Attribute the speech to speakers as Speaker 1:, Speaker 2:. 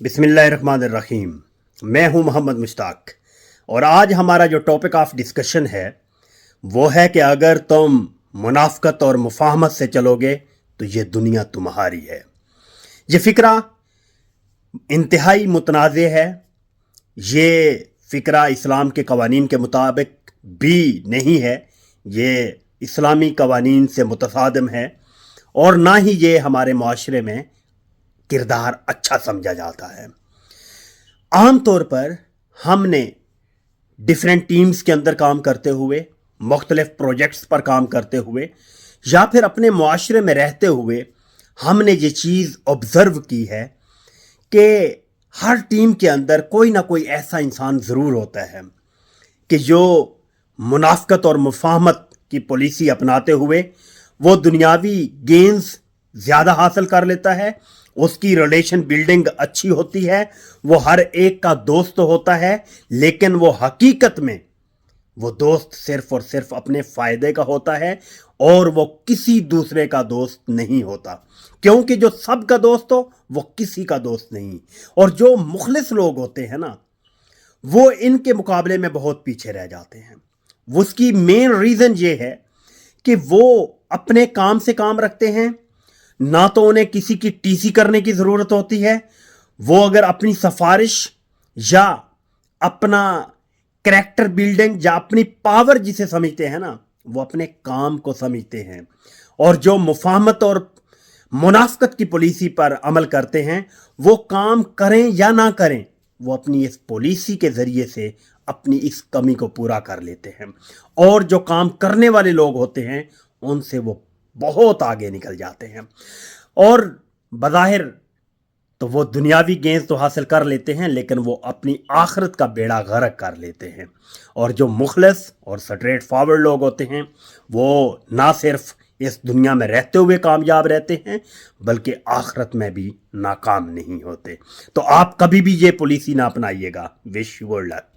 Speaker 1: बिस्मिल्लाहिर्रहमानिर्रहीम। मैं हूं मोहम्मद मुश्ताक और आज हमारा जो टॉपिक ऑफ डिस्कशन है वो है कि अगर तुम मुनाफ़क़त और मुफ़ाहमत से चलोगे तो ये दुनिया तुम्हारी है। ये फ़िक्रा इंतहाई मुतनाज़ है। ये फ़िक्रा इस्लाम के क़वानीन के मुताबिक भी नहीं है, ये इस्लामी क़वानीन से मुतसादिम है और ना ही ये हमारे माशरे में किरदार अच्छा समझा जाता है। आम तौर पर हमने डिफरेंट टीम्स के अंदर काम करते हुए, मुख्तलिफ प्रोजेक्ट्स पर काम करते हुए या फिर अपने मुआशरे में रहते हुए हमने ये चीज़ ऑब्ज़र्व की है कि हर टीम के अंदर कोई ना कोई ऐसा इंसान ज़रूर होता है कि जो मुनाफ़क़त और मुफ़ाहमत की पॉलिसी अपनाते हुए वो दुनियावी गेंस ज़्यादा हासिल कर लेता है, उसकी रिलेशन बिल्डिंग अच्छी होती है, वो हर एक का दोस्त होता है, लेकिन वो हकीकत में वो दोस्त सिर्फ और सिर्फ अपने फ़ायदे का होता है और वो किसी दूसरे का दोस्त नहीं होता, क्योंकि जो सबका दोस्त हो वो किसी का दोस्त नहीं। और जो मुखलिस लोग होते हैं ना, वो इनके मुकाबले में बहुत पीछे रह जाते हैं। उसकी मेन रीज़न ये है कि वो अपने काम से काम रखते हैं, ना तो उन्हें किसी की टीसी करने की ज़रूरत होती है। वो अगर अपनी सिफारिश या अपना करैक्टर बिल्डिंग या अपनी पावर जिसे समझते हैं ना, वो अपने काम को समझते हैं। और जो मुफाहमत और मुनाफ़क़त की पॉलिसी पर अमल करते हैं, वो काम करें या ना करें, वो अपनी इस पॉलिसी के ज़रिए से अपनी इस कमी को पूरा कर लेते हैं। और जो काम करने वाले लोग होते हैं उनसे वो बहुत आगे निकल जाते हैं और बज़ाहिर तो वो दुनियावी गेंस तो हासिल कर लेते हैं, लेकिन वो अपनी आखिरत का बेड़ा गर्क कर लेते हैं। और जो मुखलिस और स्ट्रेट फॉरवर्ड लोग होते हैं वो ना सिर्फ इस दुनिया में रहते हुए कामयाब रहते हैं बल्कि आखिरत में भी नाकाम नहीं होते। तो आप कभी भी ये पॉलिसी ना अपनाइएगा। Wish you good luck.